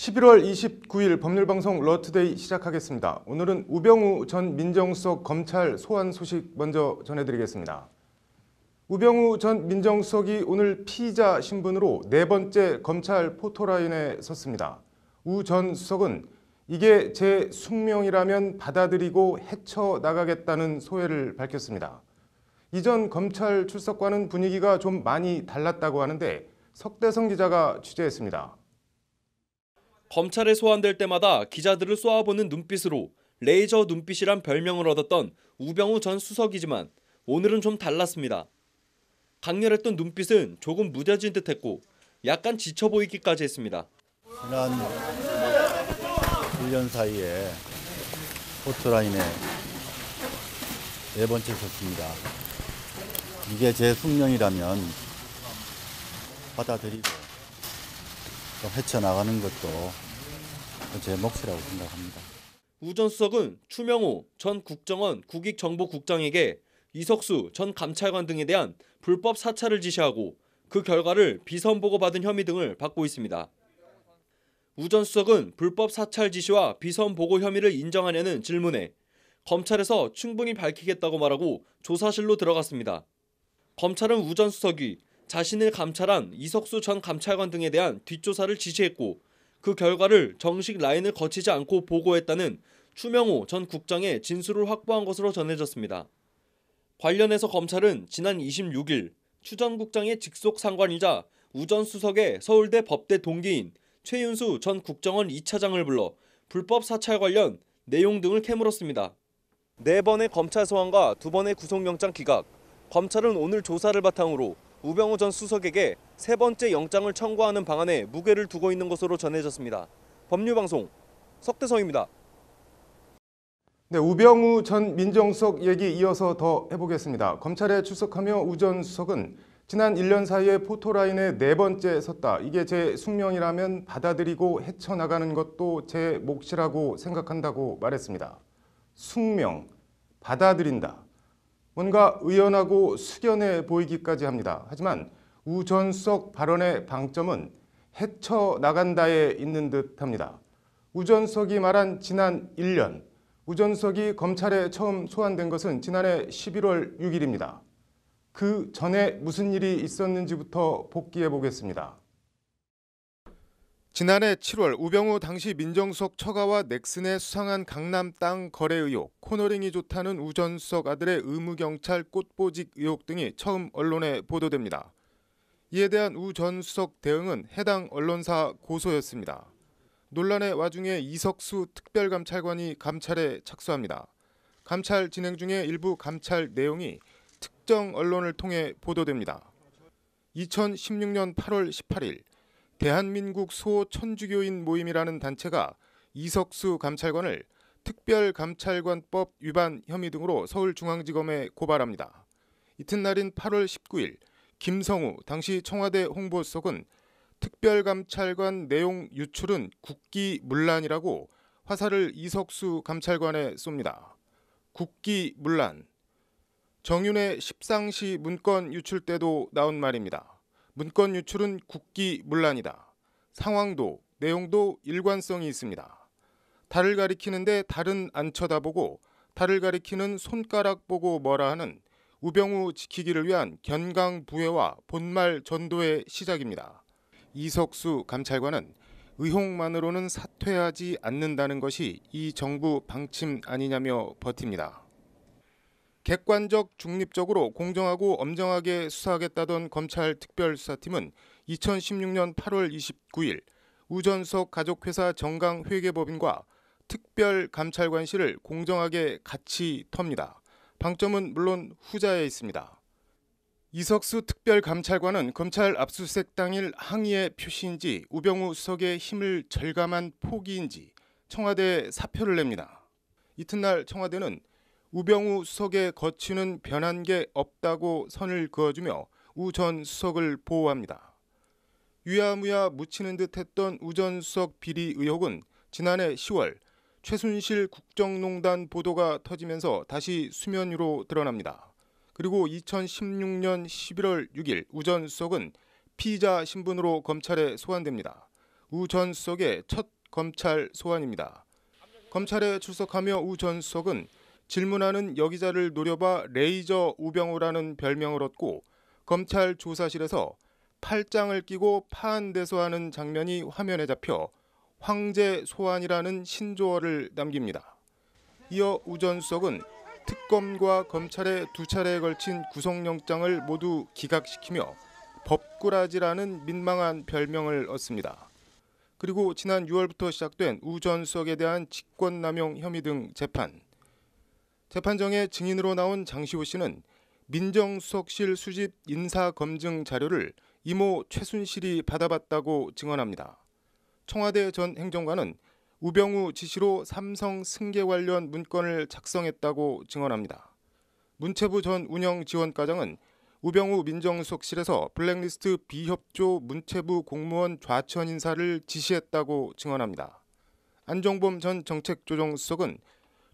11월 29일 법률방송 러투데이 시작하겠습니다. 오늘은 우병우 전 민정수석 검찰 소환 소식 먼저 전해드리겠습니다. 우병우 전 민정수석이 오늘 피의자 신분으로 네 번째 검찰 포토라인에 섰습니다. 우 전 수석은 이게 제 숙명이라면 받아들이고 헤쳐나가겠다는 소회를 밝혔습니다. 이전 검찰 출석과는 분위기가 좀 많이 달랐다고 하는데 석대성 기자가 취재했습니다. 검찰에 소환될 때마다 기자들을 쏘아보는 눈빛으로 레이저 눈빛이란 별명을 얻었던 우병우 전 수석이지만 오늘은 좀 달랐습니다. 강렬했던 눈빛은 조금 무뎌진 듯했고 약간 지쳐 보이기까지 했습니다. 지난 1년 사이에 포토라인에 네 번째 섰습니다. 이게 제 숙명이라면 받아들이고 또 헤쳐나가는 것도 제 몫이라고 생각합니다. 우 전 수석은 추명호 전 국정원 국익정보국장에게 이석수 전 감찰관 등에 대한 불법 사찰을 지시하고 그 결과를 비선 보고받은 혐의 등을 받고 있습니다. 우 전 수석은 불법 사찰 지시와 비선 보고 혐의를 인정하냐는 질문에 검찰에서 충분히 밝히겠다고 말하고 조사실로 들어갔습니다. 검찰은 우 전 수석이 자신을 감찰한 이석수 전 감찰관 등에 대한 뒷조사를 지시했고 그 결과를 정식 라인을 거치지 않고 보고했다는 추명호 전 국장의 진술을 확보한 것으로 전해졌습니다. 관련해서 검찰은 지난 26일 추 전 국장의 직속 상관이자 우 전 수석의 서울대 법대 동기인 최윤수 전 국정원 2차장을 불러 불법 사찰 관련 내용 등을 캐물었습니다. 4번의 검찰 소환과 2번의 구속영장 기각, 검찰은 오늘 조사를 바탕으로 우병우 전 수석에게 3번째 영장을 청구하는 방안에 무게를 두고 있는 것으로 전해졌습니다. 법률방송 석대성입니다. 네, 우병우 전 민정수석 얘기 이어서 더 해보겠습니다. 검찰에 출석하며 우 전 수석은 지난 1년 사이에 포토라인에 네 번째 섰다. 이게 제 숙명이라면 받아들이고 헤쳐나가는 것도 제 몫이라고 생각한다고 말했습니다. 숙명, 받아들인다. 뭔가 의연하고 숙연해 보이기까지 합니다. 하지만 우 전 수석 발언의 방점은 헤쳐나간다에 있는 듯합니다. 우 전 수석이 말한 지난 1년, 우 전 수석이 검찰에 처음 소환된 것은 지난해 11월 6일입니다. 그 전에 무슨 일이 있었는지부터 복기해 보겠습니다. 지난해 7월 우병우 당시 민정수석 처가와 넥슨의 수상한 강남 땅 거래 의혹, 코너링이 좋다는 우 전 수석 아들의 의무경찰 꽃보직 의혹 등이 처음 언론에 보도됩니다. 이에 대한 우 전 수석 대응은 해당 언론사 고소였습니다. 논란의 와중에 이석수 특별감찰관이 감찰에 착수합니다. 감찰 진행 중에 일부 감찰 내용이 특정 언론을 통해 보도됩니다. 2016년 8월 18일 대한민국 소천주교인 모임이라는 단체가 이석수 감찰관을 특별감찰관법 위반 혐의 등으로 서울중앙지검에 고발합니다. 이튿날인 8월 19일 김성우 당시 청와대 홍보수석은 특별감찰관 내용 유출은 국기문란이라고 화살을 이석수 감찰관에 쏩니다. 국기문란. 정윤의 십상시 문건 유출 때도 나온 말입니다. 문건 유출은 국기문란이다. 상황도 내용도 일관성이 있습니다. 달을 가리키는데 달은 안 쳐다보고 달을 가리키는 손가락 보고 뭐라 하는 우병우 지키기를 위한 견강부회와 본말 전도의 시작입니다. 이석수 감찰관은 의혹만으로는 사퇴하지 않는다는 것이 이 정부 방침 아니냐며 버팁니다. 객관적, 중립적으로 공정하고 엄정하게 수사하겠다던 검찰 특별수사팀은 2016년 8월 29일 우 전 수석 가족회사 정강회계법인과 특별감찰관실을 공정하게 같이 텁니다. 방점은 물론 후자에 있습니다. 이석수 특별감찰관은 검찰 압수수색 당일 항의의 표시인지 우병우 수석의 힘을 절감한 포기인지 청와대에 사표를 냅니다. 이튿날 청와대는 우병우 수석의 거취는 변한 게 없다고 선을 그어주며 우 전 수석을 보호합니다. 유야무야 묻히는 듯 했던 우 전 수석 비리 의혹은 지난해 10월 최순실 국정농단 보도가 터지면서 다시 수면 위로 드러납니다. 그리고 2016년 11월 6일 우 전 수석은 피의자 신분으로 검찰에 소환됩니다. 우 전 수석의 첫 검찰 소환입니다. 검찰에 출석하며 우 전 수석은 질문하는 여기자를 노려봐 레이저 우병우라는 별명을 얻고 검찰 조사실에서 팔짱을 끼고 파안대소하는 장면이 화면에 잡혀 황제 소환이라는 신조어를 남깁니다. 이어 우 전 수석은 특검과 검찰의 두 차례에 걸친 구속영장을 모두 기각시키며 법꾸라지라는 민망한 별명을 얻습니다. 그리고 지난 6월부터 시작된 우 전 수석에 대한 직권남용 혐의 등 재판. 재판정에 증인으로 나온 장시호 씨는 민정수석실 수집 인사검증 자료를 이모 최순실이 받아봤다고 증언합니다. 청와대 전 행정관은 우병우 지시로 삼성 승계 관련 문건을 작성했다고 증언합니다. 문체부 전 운영지원과장은 우병우 민정수석실에서 블랙리스트 비협조 문체부 공무원 좌천 인사를 지시했다고 증언합니다. 안종범 전 정책조정수석은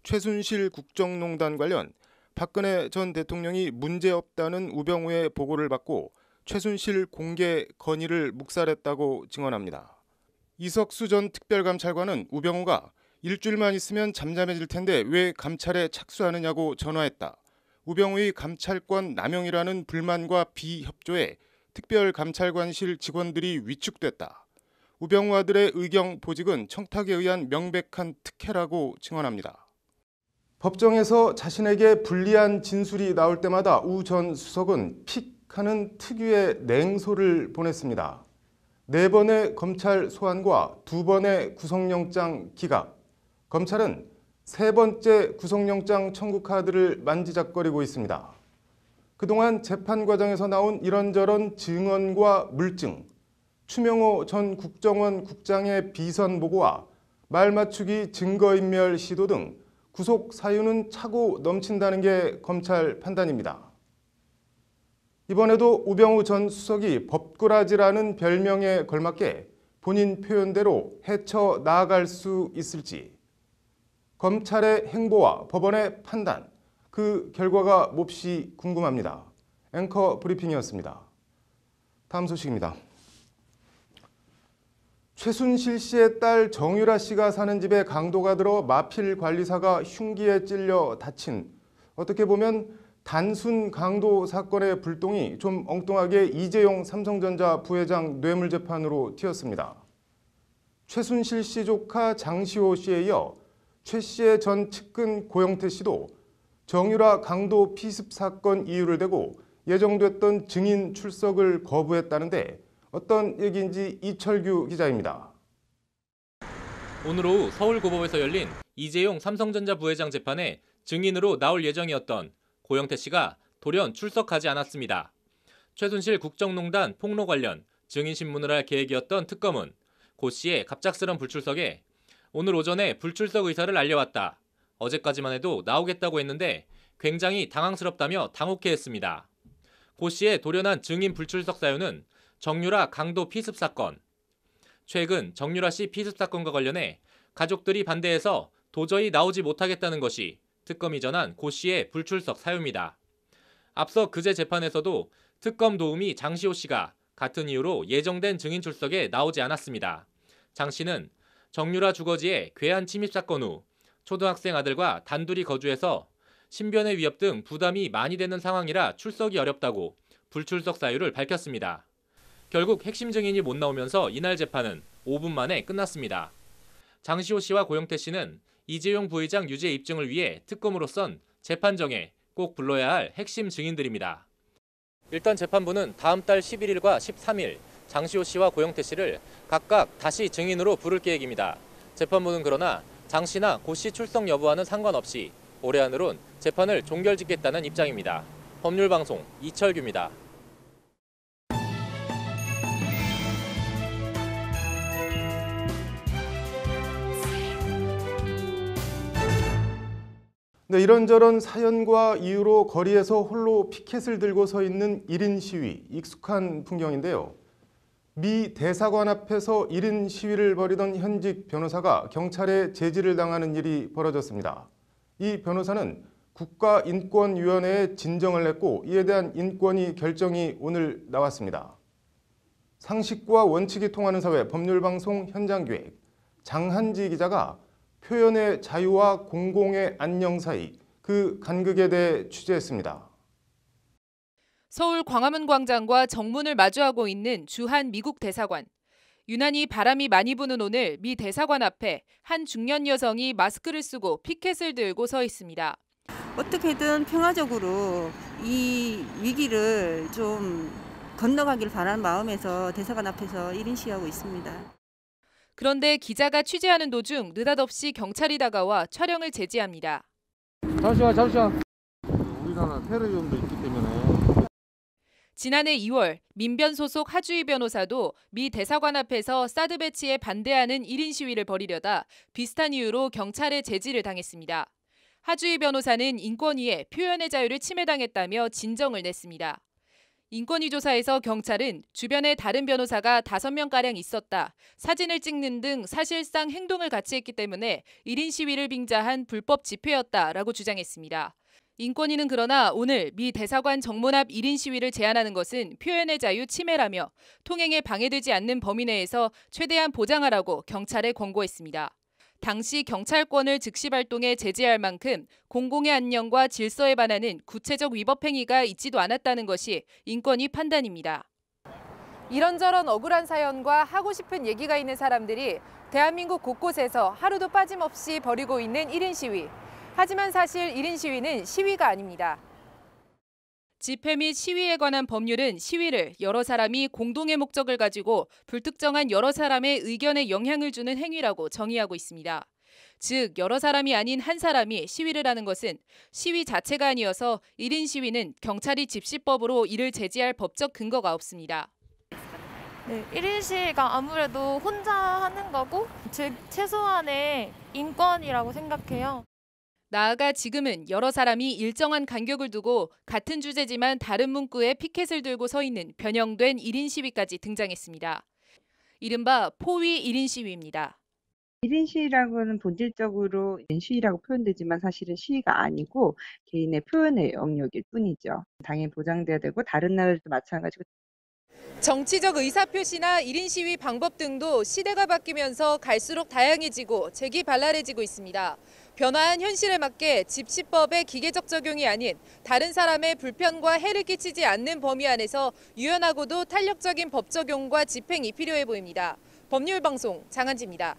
최순실 국정농단 관련 박근혜 전 대통령이 문제없다는 우병우의 보고를 받고 최순실 공개 건의를 묵살했다고 증언합니다. 이석수 전 특별감찰관은 우병우가 일주일만 있으면 잠잠해질 텐데 왜 감찰에 착수하느냐고 전화했다. 우병우의 감찰권 남용이라는 불만과 비협조에 특별감찰관실 직원들이 위축됐다. 우병우 아들의 의경 보직은 청탁에 의한 명백한 특혜라고 증언합니다. 법정에서 자신에게 불리한 진술이 나올 때마다 우 전 수석은 픽 하는 특유의 냉소를 보냈습니다. 4번의 검찰 소환과 2번의 구속영장 기각, 검찰은 3번째 구속영장 청구 카드를 만지작거리고 있습니다. 그동안 재판 과정에서 나온 이런저런 증언과 물증, 추명호 전 국정원 국장의 비선 보고와 말 맞추기 증거인멸 시도 등 구속 사유는 차고 넘친다는 게 검찰 판단입니다. 이번에도 우병우 전 수석이 법꾸라지라는 별명에 걸맞게 본인 표현대로 헤쳐 나아갈 수 있을지, 검찰의 행보와 법원의 판단, 그 결과가 몹시 궁금합니다. 앵커 브리핑이었습니다. 다음 소식입니다. 최순실 씨의 딸 정유라 씨가 사는 집에 강도가 들어 마필 관리사가 흉기에 찔려 다친, 어떻게 보면 단순 강도 사건의 불똥이 좀 엉뚱하게 이재용 삼성전자 부회장 뇌물재판으로 튀었습니다. 최순실 씨 조카 장시호 씨에 이어 최 씨의 전 측근 고영태 씨도 정유라 강도 피습 사건 이유를 대고 예정됐던 증인 출석을 거부했다는데 어떤 얘기인지 이철규 기자입니다. 오늘 오후 서울고법에서 열린 이재용 삼성전자 부회장 재판에 증인으로 나올 예정이었던 고영태 씨가 돌연 출석하지 않았습니다. 최순실 국정농단 폭로 관련 증인 신문을 할 계획이었던 특검은 고 씨의 갑작스런 불출석에 오늘 오전에 불출석 의사를 알려왔다. 어제까지만 해도 나오겠다고 했는데 굉장히 당황스럽다며 당혹해했습니다. 고 씨의 돌연한 증인 불출석 사유는 정유라 강도 피습 사건. 최근 정유라 씨 피습 사건과 관련해 가족들이 반대해서 도저히 나오지 못하겠다는 것이 특검이 전한 고 씨의 불출석 사유입니다. 앞서 그제 재판에서도 특검 도우미 장시호 씨가 같은 이유로 예정된 증인 출석에 나오지 않았습니다. 장 씨는 정유라 주거지의 괴한 침입 사건 후 초등학생 아들과 단둘이 거주해서 신변의 위협 등 부담이 많이 되는 상황이라 출석이 어렵다고 불출석 사유를 밝혔습니다. 결국 핵심 증인이 못 나오면서 이날 재판은 5분 만에 끝났습니다. 장시호 씨와 고영태 씨는 이재용 부회장 유죄 입증을 위해 특검으로선 재판정에 꼭 불러야 할 핵심 증인들입니다. 일단 재판부는 다음 달 11일과 13일 장시호 씨와 고영태 씨를 각각 다시 증인으로 부를 계획입니다. 재판부는 그러나 장 씨나 고 씨 출석 여부와는 상관없이 올해 안으론 재판을 종결짓겠다는 입장입니다. 법률방송 이철규입니다. 네, 이런저런 사연과 이유로 거리에서 홀로 피켓을 들고 서 있는 1인 시위, 익숙한 풍경인데요. 미 대사관 앞에서 1인 시위를 벌이던 현직 변호사가 경찰에 제지를 당하는 일이 벌어졌습니다. 이 변호사는 국가인권위원회에 진정을 냈고 이에 대한 인권위 결정이 오늘 나왔습니다. 상식과 원칙이 통하는 사회 법률방송 현장기획 장한지 기자가 표현의 자유와 공공의 안녕 사이 그 간극에 대해 취재했습니다. 서울 광화문 광장과 정문을 마주하고 있는 주한 미국 대사관. 유난히 바람이 많이 부는 오늘 미 대사관 앞에 한 중년 여성이 마스크를 쓰고 피켓을 들고 서 있습니다. 어떻게든 평화적으로 이 위기를 좀 건너가길 바라는 마음에서 대사관 앞에서 1인 시위하고 있습니다. 그런데 기자가 취재하는 도중 느닷없이 경찰이 다가와 촬영을 제지합니다. 잠시만. 우리나라 테러 위험도 있기 때문에. 지난해 2월 민변 소속 하주희 변호사도 미 대사관 앞에서 사드 배치에 반대하는 1인 시위를 벌이려다 비슷한 이유로 경찰의 제지를 당했습니다. 하주희 변호사는 인권위에 표현의 자유를 침해당했다며 진정을 냈습니다. 인권위 조사에서 경찰은 주변에 다른 변호사가 5명가량 있었다, 사진을 찍는 등 사실상 행동을 같이 했기 때문에 1인 시위를 빙자한 불법 집회였다라고 주장했습니다. 인권위는 그러나 오늘 미 대사관 정문 앞 1인 시위를 제한하는 것은 표현의 자유 침해라며 통행에 방해되지 않는 범위 내에서 최대한 보장하라고 경찰에 권고했습니다. 당시 경찰권을 즉시 발동해 제재할 만큼 공공의 안녕과 질서에 반하는 구체적 위법 행위가 있지도 않았다는 것이 인권위 판단입니다. 이런저런 억울한 사연과 하고 싶은 얘기가 있는 사람들이 대한민국 곳곳에서 하루도 빠짐없이 벌이고 있는 1인 시위. 하지만 사실 1인 시위는 시위가 아닙니다. 집회 및 시위에 관한 법률은 시위를 여러 사람이 공동의 목적을 가지고 불특정한 여러 사람의 의견에 영향을 주는 행위라고 정의하고 있습니다. 즉, 여러 사람이 아닌 한 사람이 시위를 하는 것은 시위 자체가 아니어서 1인 시위는 경찰이 집시법으로 이를 제지할 법적 근거가 없습니다. 네, 1인 시위가 아무래도 혼자 하는 거고, 즉 최소한의 인권이라고 생각해요. 나아가 지금은 여러 사람이 일정한 간격을 두고 같은 주제지만 다른 문구에 피켓을 들고 서 있는 변형된 1인 시위까지 등장했습니다. 이른바 포위 1인 시위입니다. 1인 시위라고는 본질적으로 시위라고 표현되지만 사실은 시위가 아니고 개인의 표현의 영역일 뿐이죠. 당연히 보장돼야 되고 다른 나라들도 마찬가지고. 정치적 의사표시나 1인 시위 방법 등도 시대가 바뀌면서 갈수록 다양해지고 재기발랄해지고 있습니다. 변화한 현실에 맞게 집시법의 기계적 적용이 아닌 다른 사람의 불편과 해를 끼치지 않는 범위 안에서 유연하고도 탄력적인 법 적용과 집행이 필요해 보입니다. 법률방송 장한지입니다.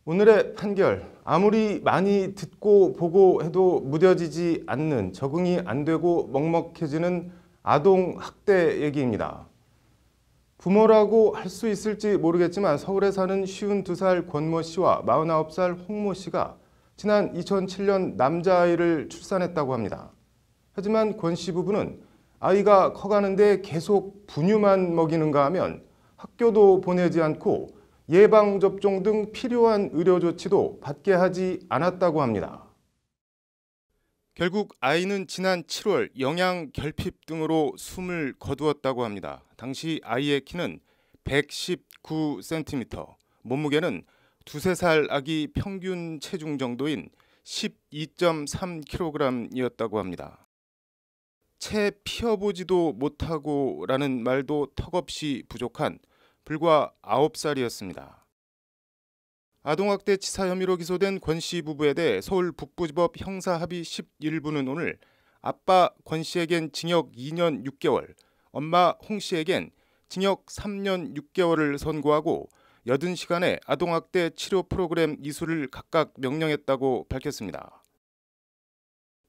오늘의 판결, 아무리 많이 듣고 보고 해도 무뎌지지 않는, 적응이 안 되고 먹먹해지는 아동 학대 얘기입니다. 부모라고 할 수 있을지 모르겠지만 서울에 사는 52살 권모 씨와 49살 홍모 씨가 지난 2007년 남자아이를 출산했다고 합니다. 하지만 권 씨 부부는 아이가 커가는데 계속 분유만 먹이는가 하면 학교도 보내지 않고 예방접종 등 필요한 의료 조치도 받게 하지 않았다고 합니다. 결국 아이는 지난 7월 영양 결핍 등으로 숨을 거두었다고 합니다. 당시 아이의 키는 119cm, 몸무게는 2~3살 아기 평균 체중 정도인 12.3kg이었다고 합니다. 채 피어보지도 못하고라는 말도 턱없이 부족한 불과 9살이었습니다. 아동학대 치사 혐의로 기소된 권 씨 부부에 대해 서울 북부지법 형사합의 11부는 오늘 아빠 권 씨에겐 징역 2년 6개월, 엄마 홍 씨에겐 징역 3년 6개월을 선고하고 80시간의 아동학대 치료 프로그램 이수를 각각 명령했다고 밝혔습니다.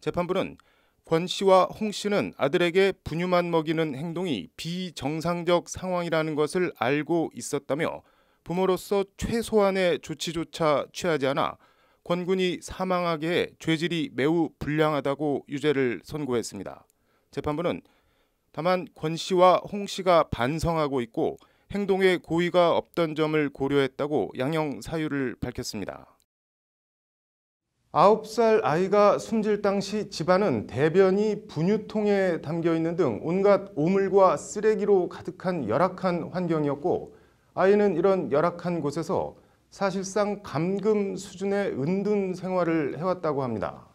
재판부는 권 씨와 홍 씨는 아들에게 분유만 먹이는 행동이 비정상적 상황이라는 것을 알고 있었다며 부모로서 최소한의 조치조차 취하지 않아 권 군이 사망하게 해 죄질이 매우 불량하다고 유죄를 선고했습니다. 재판부는 다만 권 씨와 홍 씨가 반성하고 있고 행동에 고의가 없던 점을 고려했다고 양형 사유를 밝혔습니다. 9살 아이가 숨질 당시 집안은 대변이 분유통에 담겨 있는 등 온갖 오물과 쓰레기로 가득한 열악한 환경이었고 아이는 이런 열악한 곳에서 사실상 감금 수준의 은둔 생활을 해왔다고 합니다.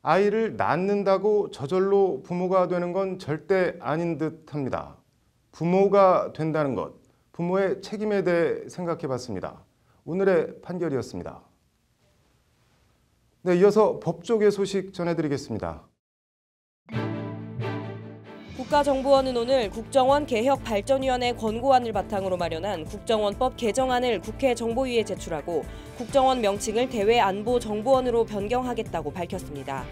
아이를 낳는다고 저절로 부모가 되는 건 절대 아닌 듯합니다. 부모가 된다는 것, 부모의 책임에 대해 생각해 봤습니다. 오늘의 판결이었습니다. 네, 이어서 법조계 소식 전해드리겠습니다. 국가정보원은 오늘 국정원 개혁발전위원회 권고안을 바탕으로 마련한 국정원법 개정안을 국회 정보위에 제출하고 국정원 명칭을 대외안보정보원으로 변경하겠다고 밝혔습니다.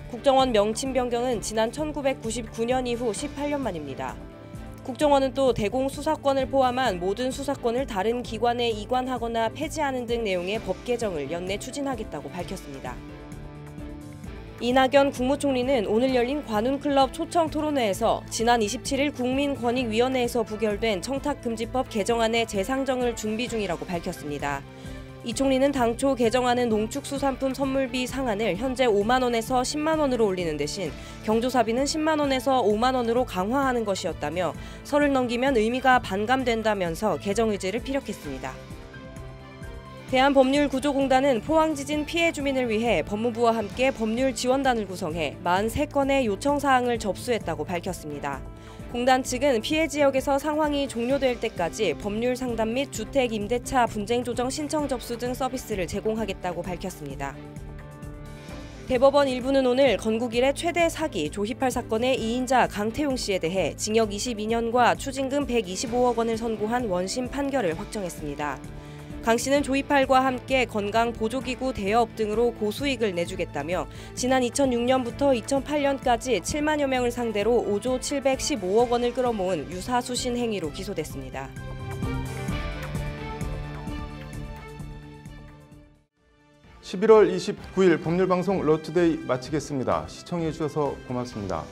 국정원 명칭 변경은 지난 1999년 이후 18년 만입니다. 국정원은 또 대공수사권을 포함한 모든 수사권을 다른 기관에 이관하거나 폐지하는 등 내용의 법 개정을 연내 추진하겠다고 밝혔습니다. 이낙연 국무총리는 오늘 열린 관훈클럽 초청 토론회에서 지난 27일 국민권익위원회에서 부결된 청탁금지법 개정안의 재상정을 준비 중이라고 밝혔습니다. 이 총리는 당초 개정안은 농축수산품 선물비 상한을 현재 5만 원에서 10만 원으로 올리는 대신 경조사비는 10만 원에서 5만 원으로 강화하는 것이었다며 설을 넘기면 의미가 반감된다면서 개정 의지를 피력했습니다. 대한법률구조공단은 포항지진 피해 주민을 위해 법무부와 함께 법률 지원단을 구성해 43건의 요청사항을 접수했다고 밝혔습니다. 공단 측은 피해 지역에서 상황이 종료될 때까지 법률 상담 및 주택 임대차 분쟁 조정 신청 접수 등 서비스를 제공하겠다고 밝혔습니다. 대법원 1부는 오늘 건국 이래 최대 사기 조희팔 사건의 2인자 강태용 씨에 대해 징역 22년과 추징금 125억 원을 선고한 원심 판결을 확정했습니다. 강 씨는 조희팔과 함께 건강보조기구 대여업 등으로 고수익을 내주겠다며 지난 2006년부터 2008년까지 7만여 명을 상대로 5조 715억 원을 끌어모은 유사수신 행위로 기소됐습니다. (11월 29일) 법률방송 러투데이 마치겠습니다. 시청해 주셔서 고맙습니다.